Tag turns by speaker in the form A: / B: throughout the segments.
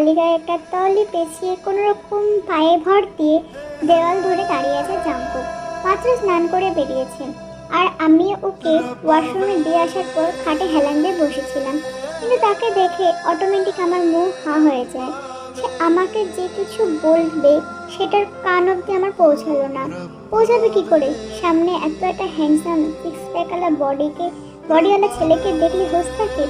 A: খালি গায়ে একটা তলি পেঁচিয়ে কোনো রকম পায়ে ভর দিয়ে দেওয়াল ধরে দাঁড়িয়ে আছে জাঙ্কুক। মাত্র স্নান করে বেরিয়েছে, আর আমি ওকে ওয়াশরুমে দিয়ে আসার পর খাটে হেলান দিয়ে বসেছিলাম। কিন্তু তাকে দেখে অটোমেটিক আমার মুখ হা হয়ে যায়। সে আমাকে যে কিছু বলবে সেটার কান অব্দি আমার পৌঁছালো না। পৌঁছাবে কি করে? সামনে এত একটা হ্যান্ডসাম সিক্স প্যাকওয়ালা বডিওয়ালা ছেলেকে দেখলে হোস থাকে?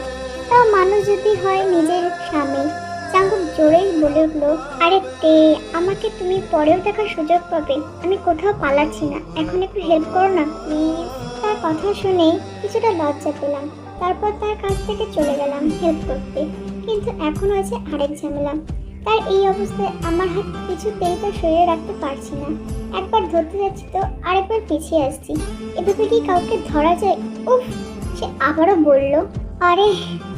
A: তাও মানুষ যদি হয় নিজের স্বামী। জাঙ্কুক জোরেই বলে উঠলো, আরে তে, আমাকে তুমি পরেও দেখার সুযোগ পাবে। আমি কোথাও পালাচ্ছি না, এখন একটু হেল্প করো না প্লিজ। তার কথা শুনে কিছুটা লজ্জা পেলাম। তারপর তার কাছ থেকে চলে গেলাম হেল্প করতে। কিন্তু এখন হয়েছে আরেক ঝামেলা। তার এই অবস্থায় আমার হাত কিছুতেই তার শরীরে রাখতে পারছি না। একবার ধরতে যাচ্ছি তো আরেকবার পিছিয়ে আসছি। এভাবে কি কাউকে ধরা যায়? উফ! সে আবারও বলল, আরে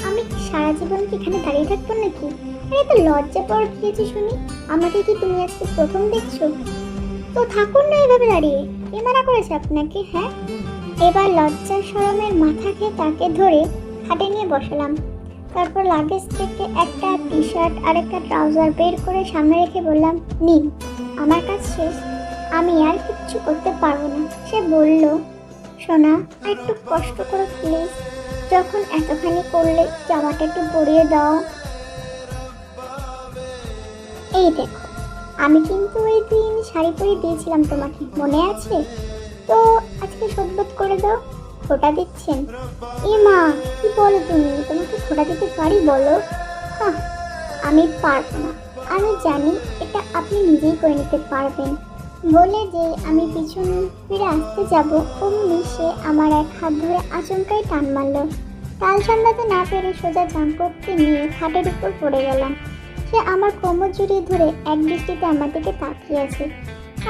A: আমি সারা জীবন কি এখানে দাঁড়িয়ে থাকবো নাকি? আরে তো লজ্জা পাওয়ার কি আছে শুনি? আমাকে কি তুমি আজকে প্রথম দেখছো? তো থাকুন না এভাবে দাঁড়িয়ে, কে মানা করেছে আপনাকে? হ্যাঁ। এবার লজ্জার শরমের মাথা খেয়ে তাকে ধরে খাটে নিয়ে বসালাম। তারপর লাগেজ থেকে একটা টি শার্ট আর একটা ট্রাউজার বের করে সামনে রেখে বললাম, নিন, আমার কাজ শেষ, আমি আর কিচ্ছু করতে পারবো না। সে বলল, সোনা, আর একটু কষ্ট করো প্লিজ, যখন এতখানি করলে জামাটা একটু পরিয়ে দাও। এই দেখো, আমি কিন্তু ওই দিন শাড়ি পরিয়ে দিয়েছিলাম তোমাকে, মনে আছে? তো আজকে শোধবোধ করে দাও। খোটা দিচ্ছেন? এ মা, কি বলো তুমি? তোমাকে খোটা দিতে পারি বলো? হ্যাঁ, আমি পারবো না। আমি জানি এটা আপনি নিজেই করে নিতে পারবেন। বলে যে আমি পিছন ফিরে আসতে যাব, অমনি সে আমার এক হাত ধরে আচমকাই টান মারল। তাল সামলাতে না পেরে সোজা জাঙ্কুককে নিয়ে খাটের উপর পড়ে গেলাম। সে আমার কোমর জড়িয়ে ধরে এক দৃষ্টিতে আমার দিকে তাকিয়ে আছে।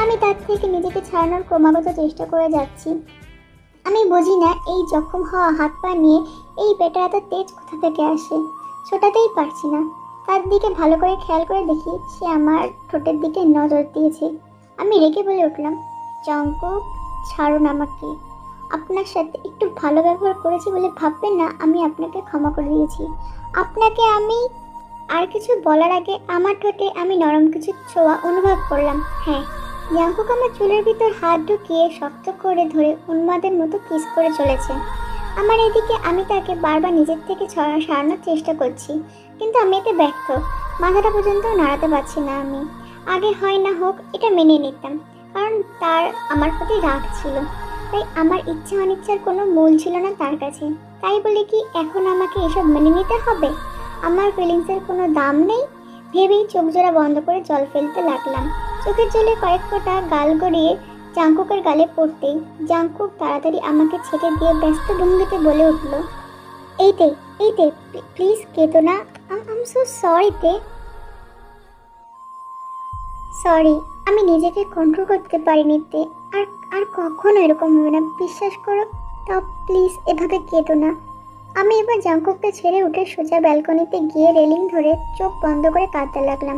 A: আমি তার থেকে নিজেকে ছাড়ানোর ক্রমাগত চেষ্টা করে যাচ্ছি। আমি বুঝি না এই জখম হওয়া হাত পা নিয়ে এই পেটে এত তেজ কোথা থেকে আসে। ছোটাতেই পারছি না। তার দিকে ভালো করে খেয়াল করে দেখি সে আমার ঠোঁটের দিকে নজর দিয়েছে। আমি রেগে বলে উঠলাম, জাঙ্কুক, ছাড়ুন আমাকে। আপনার সাথে একটু ভালো ব্যবহার করেছি বলে ভাববেন না আমি আপনাকে ক্ষমা করে দিয়েছি। আপনাকে আমি। আর কিছু বলার আগে আমার ঠোঁটে আমি নরম কিছু ছোঁয়া অনুভব করলাম। হ্যাঁ, জাঙ্কুক আমার চুলের ভিতর হাত ঢুকিয়ে শক্ত করে ধরে উন্মাদের মতো কিস করে চলেছে। আমার এদিকে আমি তাকে বারবার নিজের থেকে সরানোর চেষ্টা করছি, কিন্তু আমি এতে ব্যর্থ। মাথাটা পর্যন্ত নাড়াতে পারছি না আমি। আগে হয় না হোক এটা মেনে নিতাম, কারণ তার আমার প্রতি রাগ ছিল। তাই আমার ইচ্ছা অনিচ্ছার কোনো মূল ছিল না তার কাছে। তাই বলে কি এখন আমাকে এসব মেনে নিতে হবে? আমার ফিলিংসের কোনো দাম নেই ভেবেই চোখ জোড়া বন্ধ করে জল ফেলতে লাগলাম। চোখের জলে কয়েক ফোঁটা গাল গড়িয়ে জাঙ্কুকের গালে পড়তেই জাঙ্কুক তাড়াতাড়ি আমাকে ছেড়ে দিয়ে ব্যস্ত ভঙ্গিতে বলে উঠল, এই তে প্লিজ কেঁদো না। আম সো সরি তে। সরি, আমি নিজেকে কন্ট্রোল করতে পারিনি তে। আর আর কখনো এরকম হবে না, বিশ্বাস করো। তাও প্লিজ এভাবে কেঁদো না। আমি এবার জাঙ্কুককে ছেড়ে উঠে সোজা ব্যালকনিতে গিয়ে রেলিং ধরে চোখ বন্ধ করে কাঁদতে লাগলাম।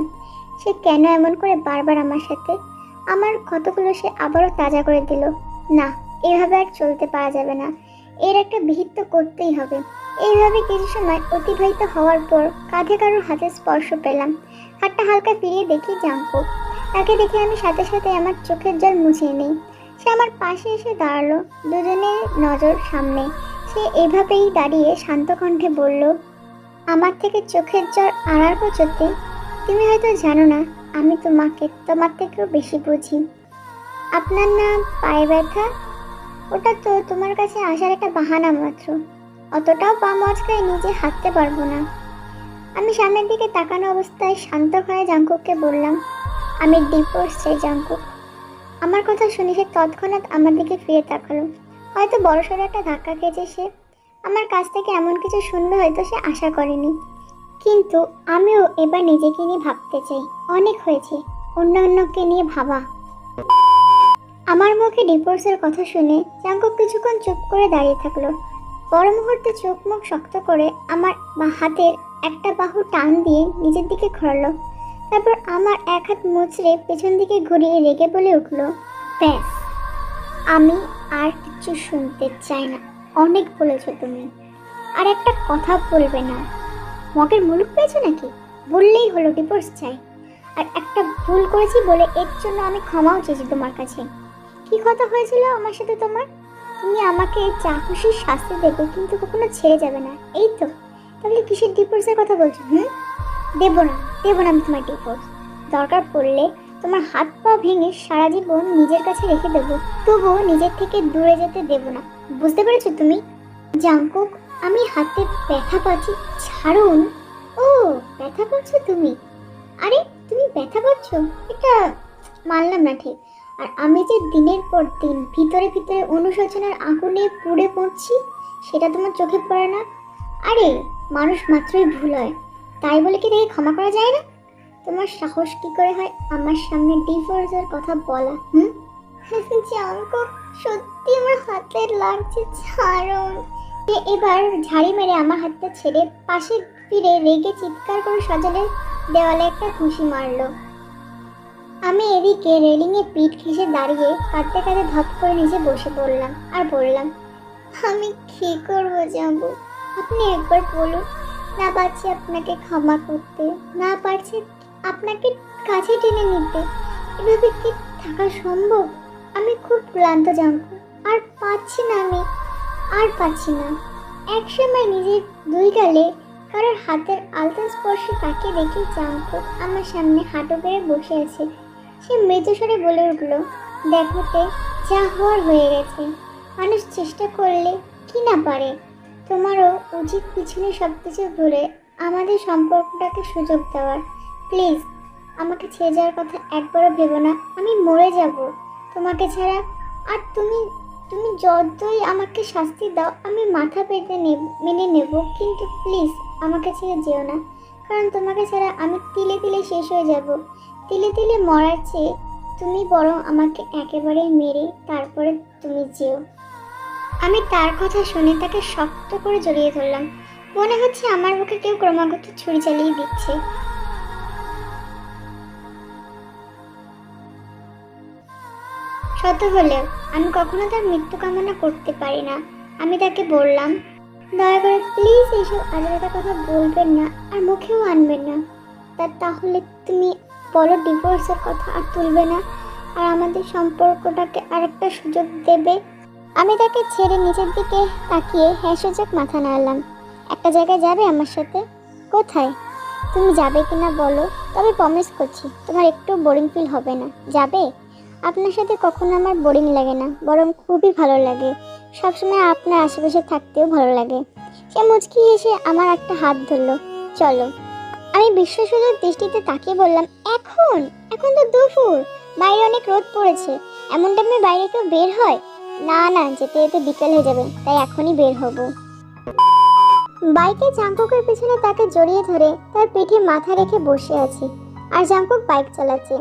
A: সে কেন এমন করে বারবার আমার সাথে? আমার ক্ষতগুলো সে আবারও তাজা করে দিল। না, এভাবে আর চলতে পারা যাবে না। এর একটা বিহিত তো করতেই হবে। এইভাবে কিছু সময় অতিবাহিত হওয়ার পর কাঁধে কারোর হাতের স্পর্শ পেলাম। হাতটা হালকা ফিরিয়ে দেখি জাঙ্কুক। তাকে দেখে আমি সাথে সাথে আমার চোখের জল মুছিয়ে নিই। সে আমার পাশে এসে দাঁড়ালো, দুজনের নজর সামনে। সে এভাবেই দাঁড়িয়ে শান্ত কণ্ঠে বলল, আমার থেকে চোখের জল আড়াল পর্যন্ত তুমি হয়তো জানো না, আমি তোমাকে তোমার থেকেও বেশি বুঝি। আপনার না পায়ে ব্যথা? ওটা তো তোমার কাছে আসার একটা বাহানা মাত্র। অতটাও পা মচকায় নিজে হাঁটতে পারবো না। আমি সামনের দিকে তাকানো অবস্থায় শান্ত হয়ে জাঙ্কুককে বললাম, আমি ডিভোর্স চাই জাঙ্কুক। আমার কথা শুনে সে তৎক্ষণাৎ আমার দিকে ফিরে তাকালো। হয়তো বড়সড় একটা ধাক্কা খেয়েছে সে। আমার কাছ থেকে এমন কিছু শুনবে হয়তো সে আশা করেনি। কিন্তু আমিও এবার নিজেকে নিয়ে ভাবতে চাই। অনেক হয়েছে অন্যকে নিয়ে ভাবা। আমার মুখে ডিভোর্সের কথা শুনে জাঙ্কুক কিছুক্ষণ চুপ করে দাঁড়িয়ে থাকলো। পর মুহূর্তে চোখ মুখ শক্ত করে আমার হাতের একটা বাহু টান দিয়ে নিজের দিকে ঘোরালো। তারপর আমার এক হাত মুচড়ে পেছন দিকে ঘুরিয়ে রেগে বলে উঠলো, ব্যাস, আমি আর কিছু শুনতে চাই না। অনেক বলেছো তুমি, আর একটা কথা বলবে না। মগের মুলুক পেয়েছো নাকি? বললেই হলো ডিভোর্স চাই। আর একটা ভুল করেছি বলে এর জন্য আমি ক্ষমাও চেয়েছি তোমার কাছে। কি কথা হয়েছিল আমার সাথে তোমার? তুমি আমাকে যা খুশি শাস্তি দেবে কিন্তু কখনো ছেড়ে যাবে না, এই তো? তাহলে কিসের ডিভোর্সের কথা বলছো? দেবো না, দেবো না আমি তোমার ডিভোর্স। দরকার পড়লে তোমার হাত পা ভেঙে সারা জীবন নিজের কাছে রেখে দেবো, তবুও নিজের থেকে দূরে যেতে দেবো না। বুঝতে পেরেছো তুমি? জাঙ্কুক, আমি হাতে ব্যথা পাচ্ছি, ছাড়ুন। ও, ব্যথা পাচ্ছ তুমি? আরে তুমি ব্যথা পাচ্ছ, এটা মানলাম না ঠিক। আর আমি যে দিনের পর দিন ভিতরে ভিতরে অনুশোচনার আগুনে পুড়ে পড়ছি, সেটা তোমার চোখে পড়ে না? আরে মানুষ মাত্রই ভুল হয়, তাই বলে কি তাকে ক্ষমা করা যায় না? তোমার সাহস কি করে হয় আমার সামনে ডিভোর্সের কথা বলা? জাঙ্কুক, সত্যি আমার হাতে লাগছে, ছাড়ুন। এবার ঝাড়ি মেরে আমার হাতটা ছেড়ে পাশে ফিরে রেগে চিৎকার করে সজলের দেওয়ালে একটা ঘুষি মারলো। আমি এদিকে রেলিংয়ে পিঠ ঘেঁষে দাঁড়িয়ে কাঁদতে কাঁদতে ধপ করে নিচে বসে পড়লাম আর বললাম, আমি কি করবো যাবো? আপনি একবার বলুন। না পারছি আপনাকে ক্ষমা করতে, না পারছি আপনাকে কাছে টেনে নিতে। এভাবে কি থাকা সম্ভব? আমি খুব ক্লান্ত জানবো, আর পাচ্ছি না, আমি আর পাচ্ছি না। একসময় নিজের দুই গালে কারোর হাতের আলতা স্পর্শে তাকিয়ে দেখি জাঙ্কুক আমার সামনে হাঁটু বেড়ে বসে আছে। সে মৃদুস্বরে বলে উঠল, দেখোতে, যা হওয়ার হয়ে গেছে। মানুষ চেষ্টা করলে কি না পারে। তোমারও উচিত পিছনে সব কিছু ভুলে আমাদের সম্পর্কটাকে সুযোগ দেওয়ার। প্লিজ আমাকে ছেড়ে যাওয়ার কথা একবারও ভেবো না। আমি মরে যাব তোমাকে ছাড়া। আর তুমি তুমি যতই আমাকে শাস্তি দাও আমি মাথা পেতে মেনে নেব, কিন্তু প্লিজ আমাকে ছেড়ে যেও না। কারণ তোমাকে ছাড়া আমি তিলে তিলে শেষ হয়ে যাব। তিলে তিলে মরার চেয়ে তুমি বরং আমাকে একেবারে মেরে তারপরে তুমি যেও। আমি তার কথা শুনে তাকে শক্ত করে জড়িয়ে ধরলাম। মনে হচ্ছে আমার বুকে কেউ ক্রমাগত ছুরি চালিয়ে দিচ্ছে। শত হলেও আমি কখনো তার মৃত্যু কামনা করতে পারি না। আমি তাকে বললাম, দয়া করে প্লিজ এইসব আজেবাজে কথা বলবেন না আর মুখেও আনবেন না। তাহলে তুমি বলো ডিভোর্সের কথা আর তুলবে না, আর আমাদের সম্পর্কটাকে আরেকটা সুযোগ দেবে। আমি তাকে ছেড়ে নিচের দিকে তাকিয়ে হ্যাঁ সূচক মাথা নাড়লাম। একটা জায়গায় যাবে আমার সাথে? কোথায়? তুমি যাবে কিনা বলো, তবে প্রমিস করছি তোমার একটু বোরিং ফিল হবে না। যাবে? আপনার সাথে কখনো আমার বোরিং লাগে না, বরং খুবই ভালো লাগে। সবসময় আপনার আশেপাশে থাকতেও ভালো লাগে। সে মুচকি এসে আমার একটা হাত ধরলো। চলো। আমি বিশ্বসূচক দৃষ্টিতে তাকিয়ে বললাম, এখন? এখন তো দুপুর, বাইরে অনেক রোদ পড়েছে। এমন টাইমে বাইরে কেউ বের হয়? না না, যেতে যেতে বিকেল হয়ে যাবে, তাই এখনই বের হব। বাইকে জাঙ্কুকের পিছনে তাকে জড়িয়ে ধরে তার পিঠে মাথা রেখে বসে আছি, আর জাঙ্কুক বাইক চালাচ্ছে।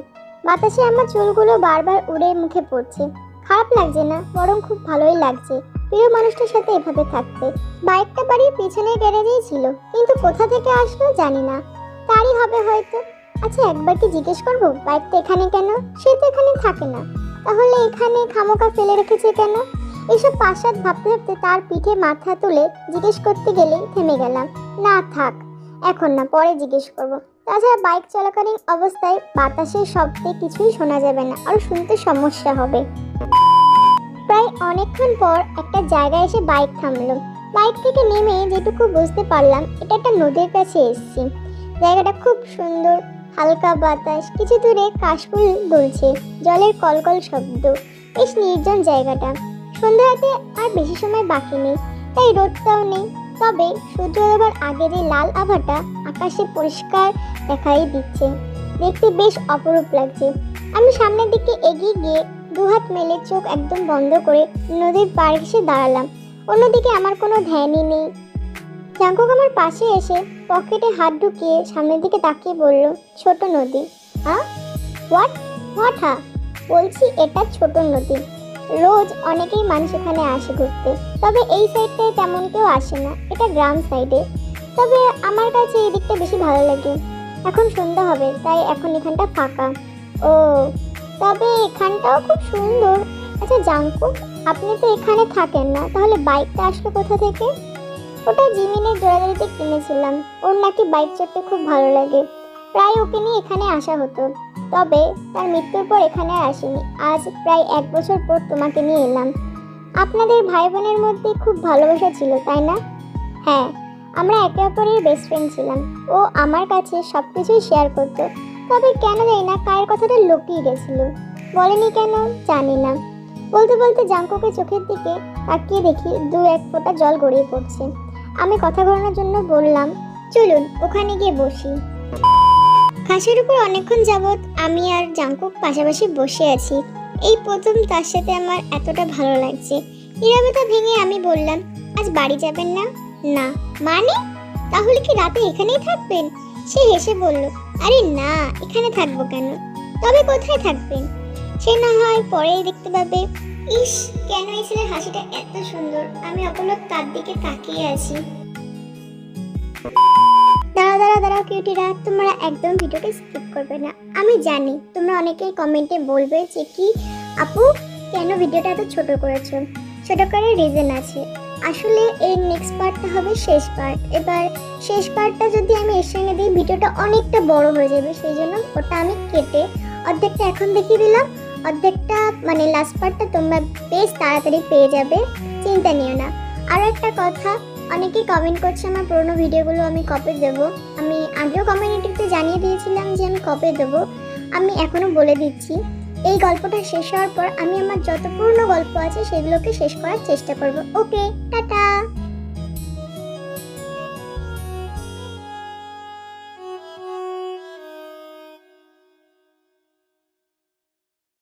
A: বাতাসে আমার চুলগুলো বারবার উড়ে মুখে পড়ছে। খারাপ লাগছে না, বরং খুব ভালোই লাগছে প্রিয় মানুষটার সাথে এভাবে থাকতে। বাইকটা বাড়ির পিছনে গ্যারেজেই ছিল, কিন্তু কোথা থেকে আসলো জানি না। তারই হবে হয়তো। আচ্ছা, একবার কি জিজ্ঞেস করবো বাইকটা এখানে কেন? সে তো এখানে থাকে না, তাহলে এখানে খামোকা ফেলে রেখেছে কেন? এইসব পাশ্চাত ভাবতে ভাবতে তার পিঠে মাথা তুলে জিজ্ঞেস করতে গেলেই থেমে গেলাম। না থাক, এখন না, পরে জিজ্ঞেস করবো। তাছাড়া বাইক চলাকালীন অবস্থায় বাতাসের শব্দে কিছুই শোনা যাবে না, আর শুনতে সমস্যা হবে। প্রায় অনেকক্ষণ পর একটা জায়গায় এসে বাইক থামলো। বাইক থেকে নেমে যেটুকু বুঝতে পারলাম, এটা একটা নদীর কাছে এসেছি। জায়গাটা খুব সুন্দর, হালকা বাতাস, কিছু দূরে কাশফুল দুলছে, জলের কলকল শব্দ। বেশ নির্জন জায়গাটা। সন্ধ্যা রাতে আর বেশি সময় বাকি নেই, তাই রোদটাও নেই। তবে সূর্য ওঠার আগের এই লাল আভাটা আকাশে পরিষ্কার দেখাই দিচ্ছে, দেখতে বেশ অপরূপ লাগছে। আমি সামনের দিকে এগিয়ে গিয়ে দুহাত মেলে চোখ একদম বন্ধ করে নদীর পাড়ে এসে দাঁড়ালাম। অন্যদিকে আমার কোনো ধ্যানই নেই। জাঙ্কুক আমার পাশে এসে পকেটে হাত ঢুকিয়ে সামনের দিকে তাকিয়ে বলল, ছোট নদী। হোয়াট হোয়াট হা? বলছি এটা ছোট নদী। রোজ অনেকেই মানুষ এখানে আসে ঘুরতে, তবে এই সাইডটায় তেমন কেউ আসে না, এটা গ্রাম সাইডে। তবে আমার কাছে এই দিকটা বেশি ভালো লাগে। এখন সন্ধ্যা হবে, তাই এখন এখানটা ফাঁকা। ও, তবে এখানটাও খুব সুন্দর। আচ্ছা জাঙ্কুক, আপনি তো এখানে থাকেন না, তাহলে বাইকটা আসলো কোথা থেকে? ওটা জিমিনের জোড়াজোড়িতে কিনেছিলাম। ওর নাকি বাইক চড়তে খুব ভালো লাগে, প্রায় ওকে নিয়ে এখানে আসা হতো। তবে তার মৃত্যুর পর এখানে আর আসিনি। আজ প্রায় 1 বছর পর তোমাকে নিয়ে এলাম। আপনাদের ভাই বোনের মধ্যে খুব ভালোবাসা ছিল, তাই না? হ্যাঁ, আমরা একে অপরের বেস্ট ফ্রেন্ড ছিলাম। ও আমার কাছে সব কিছুই শেয়ার করতো। তবে কেন জানি না কায়ের কথাটা লুকিয়ে গেছিল। বলেনি কেন জানি না। বলতে বলতে জাঙ্কুকে চোখের দিকে তাকিয়ে দেখি 2-1 ফোঁটা জল গড়িয়ে পড়ছে। আমি কথা ঘোরানোর জন্য বললাম, চলুন ওখানে গিয়ে বসি। ঘাসের উপর অনেকক্ষণ যাবৎ আমি আর জাঙ্কুক পাশাপাশি বসে আছি। এই প্রথম তার সাথে আমার এতটা ভালো লাগছে। নীরবতা ভেঙে আমি বললাম, আজ বাড়ি যাবেন না? না। মানে? তাহলে কি রাতে এখানেই থাকবেন? সে হেসে বলল, আরে না, এখানে থাকবো কেন? তবে কোথায় থাকবেন? সে না হয় পরেই দেখতে পাবে। ইস, কেন এই ছেলের হাসিটা এত সুন্দর। আমি অপলক তার দিকে তাকিয়ে আছি। দাঁড়াও কিউটিরা, তোমরা একদম ভিডিওটা স্কিপ করবে না। আমি জানি তোমরা অনেকেই কমেন্টে বলবে যে কি আপু কেন ভিডিওটা এত ছোট করেছো। ছোট করার রিজন আছে। আসলে এই নেক্সট পার্টটা হবে শেষ পার্ট। এবার শেষ পার্টটা যদি আমি এর সঙ্গে দিই ভিডিওটা অনেকটা বড় হয়ে যাবে, সেই জন্য ওটা আমি কেটে অর্ধেকটা এখন দেখিয়ে দিলাম, অর্ধেকটা মানে লাস্ট পার্টটা তোমরা বেশ তাড়াতাড়ি পেয়ে যাবে, চিন্তা নিও না। আর একটা কথা, অনেকেই কমেন্ট করছে আমার পুরোনো ভিডিওগুলো আমি কবে দেবো। আমি আগেও কমিউনিটিতে জানিয়ে দিয়েছিলাম যে আমি কবে দেবো। আমি এখনও বলে দিচ্ছি, এই গল্পটা শেষ হওয়ার পর আমি আমার যত পুরনো গল্প আছে সেগুলোকে শেষ করার চেষ্টা করব। ওকে, টাটা।